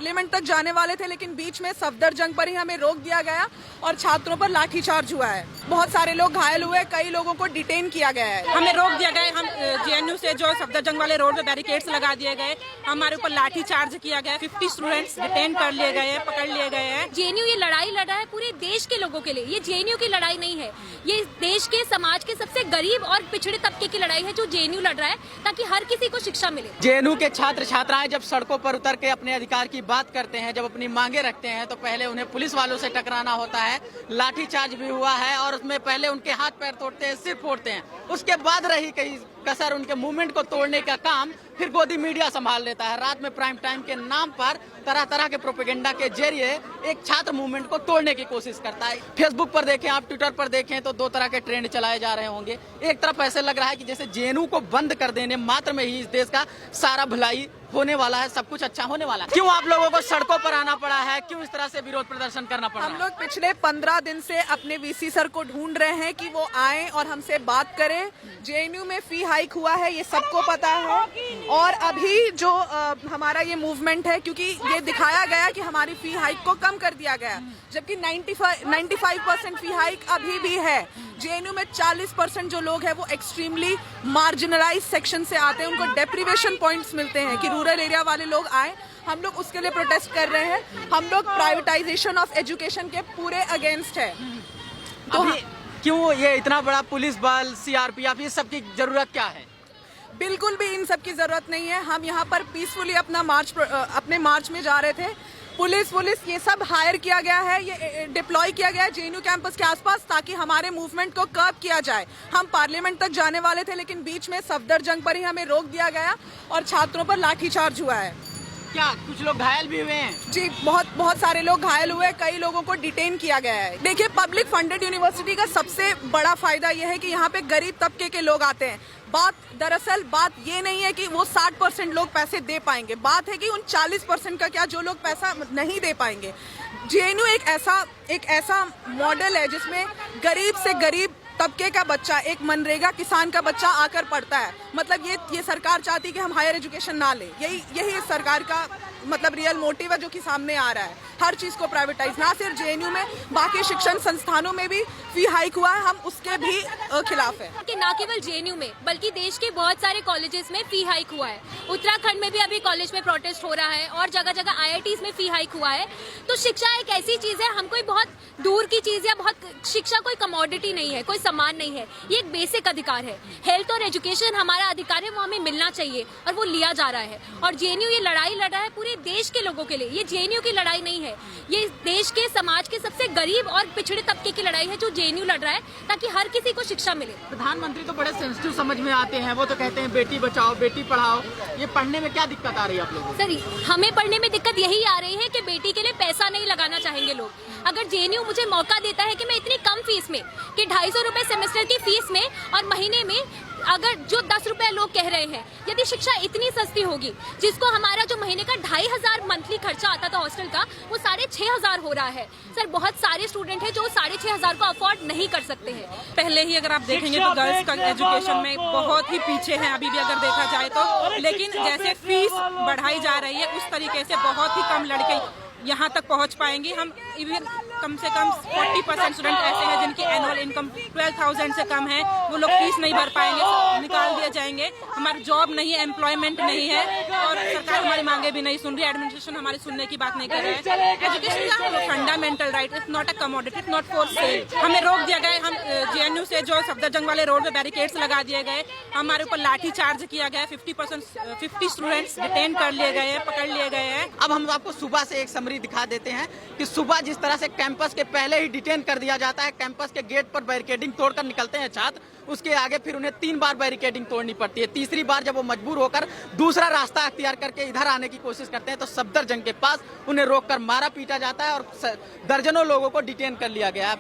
Parliament तक जाने वाले थे, लेकिन बीच में सफदरजंग पर ही हमें रोक दिया गया और छात्रों पर लाठीचार्ज हुआ है। बहुत सारे लोग घायल हुए, कई लोगों को डिटेन किया गया है। हमें रोक दिया गया है। हम जेएनयू से जो सफदरजंग वाले रोड पे बैरिकेड्स लगा दिए गए, हमारे ऊपर लाठीचार्ज किया गया, 50 स्टूडेंट्स डिटेन कर लिए गए हैं, पकड़ लिए गए हैं। जेएनयू ये लड़ाई लड़ रहा है पूरे देश के लोगों के लिए। ये जेएनयू की लड़ाई नहीं है, ये देश के समाज के सबसे गरीब और पिछड़े तबके की लड़ाई है जो जेएनयू लड़ रहा है, ताकि हर किसी को शिक्षा मिले। जेएनयू के छात्र छात्राएं जब सड़कों पर उतर के अपने अधिकार की बात करते हैं, जब अपनी मांगे रखते हैं, तो पहले उन्हें पुलिस वालों से टकराना होता है, लाठीचार्ज भी हुआ है और उसमें पहले उनके हाथ पैर तोड़ते हैं, सिर फोड़ते हैं। उसके बाद रही कई कसर उनके मूवमेंट को तोड़ने का काम फिर गोदी मीडिया संभाल लेता है। रात में प्राइम टाइम के नाम पर तरह तरह के प्रोपेगेंडा के जरिए एक छात्र मूवमेंट को तोड़ने की कोशिश करता है। फेसबुक पर देखें, आप ट्विटर पर देखें तो दो तरह के ट्रेंड चलाए जा रहे होंगे। एक तरफ ऐसे लग रहा है कि जैसे जेएनयू को बंद कर देने मात्र में ही इस देश का सारा भलाई होने वाला है, सब कुछ अच्छा होने वाला है। क्यों आप लोगों को सड़कों पर आना पड़ा है, क्यों इस तरह से विरोध प्रदर्शन करना पड़ा? हम लोग पिछले 15 दिन से अपने वीसी सर को ढूंढ रहे हैं कि वो आए और हमसे बात करें। जेएनयू में फी हाइक हुआ है, ये सबको पता है, और अभी जो हमारा ये मूवमेंट है, क्योंकि ये दिखाया गया कि हमारी फी हाइक को कम कर दिया गया, जबकि 95% फी हाइक अभी भी है। जेएनयू में 40% जो लोग हैं वो एक्सट्रीमली मार्जिनलाइज सेक्शन से आते हैं, उनको डेप्रिवेशन पॉइंट्स मिलते हैं कि रूरल एरिया वाले लोग आए। हम लोग उसके लिए प्रोटेस्ट कर रहे हैं। हम लोग प्राइवेटाइजेशन ऑफ एजुकेशन के पूरे अगेंस्ट है। तो क्यों ये इतना बड़ा पुलिस बल, सीआरपीएफ, ये सब की जरूरत क्या है? बिल्कुल भी इन सब की जरूरत नहीं है। हम यहाँ पर पीसफुली अपने मार्च में जा रहे थे। पुलिस ये सब हायर किया गया है, ये डिप्लॉय किया गया है जेएनयू कैंपस के आसपास, ताकि हमारे मूवमेंट को कर्ब किया जाए। हम पार्लियामेंट तक जाने वाले थे, लेकिन बीच में सफदरजंग पर ही हमें रोक दिया गया और छात्रों पर लाठीचार्ज हुआ है। क्या कुछ लोग घायल भी हुए हैं? जी, बहुत सारे लोग घायल हुए, कई लोगों को डिटेन किया गया है। देखिए, पब्लिक फंडेड यूनिवर्सिटी का सबसे बड़ा फायदा यह है कि यहाँ पे गरीब तबके के लोग आते हैं। दरअसल बात ये नहीं है कि वो 60% लोग पैसे दे पाएंगे, बात है कि उन 40% का क्या जो लोग पैसा नहीं दे पाएंगे। जेएनयू एक ऐसा मॉडल है जिसमें गरीब से गरीब तबके का बच्चा, एक मनरेगा किसान का बच्चा आकर पढ़ता है। मतलब ये सरकार चाहती है कि हम हायर एजुकेशन ना ले, यही इस सरकार का मतलब रियल मोटिव है जो कि सामने आ रहा है। हर चीज को प्राइवेटाइज, ना सिर्फ जेएनयू में, बाकी शिक्षण संस्थानों में भी फी हाइक हुआ है, हम उसके भी खिलाफ है। कि ना केवल जेएनयू में बल्कि देश के बहुत सारे कॉलेजेस में फी हाइक हुआ है। उत्तराखंड में भी अभी कॉलेज में प्रोटेस्ट हो रहा है और जगह जगह आईआईटीज में फी हाइक हुआ है। तो शिक्षा एक ऐसी चीज है, हम कोई बहुत दूर की चीज या शिक्षा कोई कमोडिटी नहीं है, कोई सामान नहीं है, ये एक बेसिक अधिकार है। हेल्थ और एजुकेशन हमारा अधिकार है, वो हमें मिलना चाहिए और वो लिया जा रहा है। और जेएनयू ये लड़ाई लड़ रहा है पूरे देश के लोगों के लिए। ये जेएनयू की लड़ाई नहीं है, ये देश के समाज के सबसे गरीब और पिछड़े तबके की लड़ाई है जो जेएनयू लड़ रहा है, ताकि हर किसी को शिक्षा मिले। प्रधानमंत्री तो बड़े सेंसिटिव समझ में आते हैं, वो तो कहते हैं बेटी बचाओ बेटी पढ़ाओ। ये पढ़ने में क्या दिक्कत आ रही है आप लोगों को? सर, हमें पढ़ने में दिक्कत यही आ रही है कि बेटी के लिए पैसा नहीं लगाना चाहेंगे लोग। अगर जेएनयू मुझे मौका देता है कि मैं इतनी कम फीस में, कि 250 रुपए सेमेस्टर की फीस में और महीने में अगर जो 10 रुपए लोग कह रहे हैं, यदि शिक्षा इतनी सस्ती होगी, जिसको हमारा जो महीने का 2500 मंथली खर्चा आता था हॉस्टल का, वो 6500 हो रहा है। सर, बहुत सारे स्टूडेंट हैं जो 6500 को अफोर्ड नहीं कर सकते हैं। पहले ही अगर आप देखेंगे तो गर्ल्स का एजुकेशन में बहुत ही पीछे हैं अभी भी अगर देखा जाए तो, लेकिन जैसे फीस बढ़ाई जा रही है उस तरीके से बहुत ही कम लड़के यहाँ तक पहुँच पाएंगे। हम इवन कम से कम 40% स्टूडेंट ऐसे हैं जिनकी एनुअल इनकम 12,000 से कम है, वो लोग फीस नहीं भर पाएंगे, निकाल दिए जाएंगे। हमारी जॉब नहीं है, एम्प्लॉयमेंट नहीं है और सरकार हमारी मांगे भी नहीं सुन रही, एडमिनिस्ट्रेशन हमारी सुनने की बात नहीं कर रहा है। एजुकेशन का fundamental right, it's not a commodity, it's not for sale. हमें रोक दिया गया है। हम जेएनयू से जो सफदरजंग वाले रोड पे बैरिकेड्स लगा दिए गए, हमारे ऊपर लाठीचार्ज किया गया, 50 स्टूडेंट्स डिटेन कर लिए गए हैं, पकड़ लिए गए हैं। अब हम आपको सुबह से एक समरी दिखा देते हैं कि सुबह जिस तरह से कैंपस के पहले ही डिटेन कर दिया जाता है, कैंपस के गेट पर बैरिकेडिंग तोड़कर निकलते हैं छात्र, उसके आगे फिर उन्हें 3 बार बैरिकेडिंग तोड़नी पड़ती है। तीसरी बार जब वो मजबूर होकर दूसरा रास्ता अख्तियार करके इधर आने की कोशिश करते हैं तो सफदरजंग के पास उन्हें रोककर मारा पीटा जाता है और दर्जनों लोगों को डिटेन कर लिया गया है।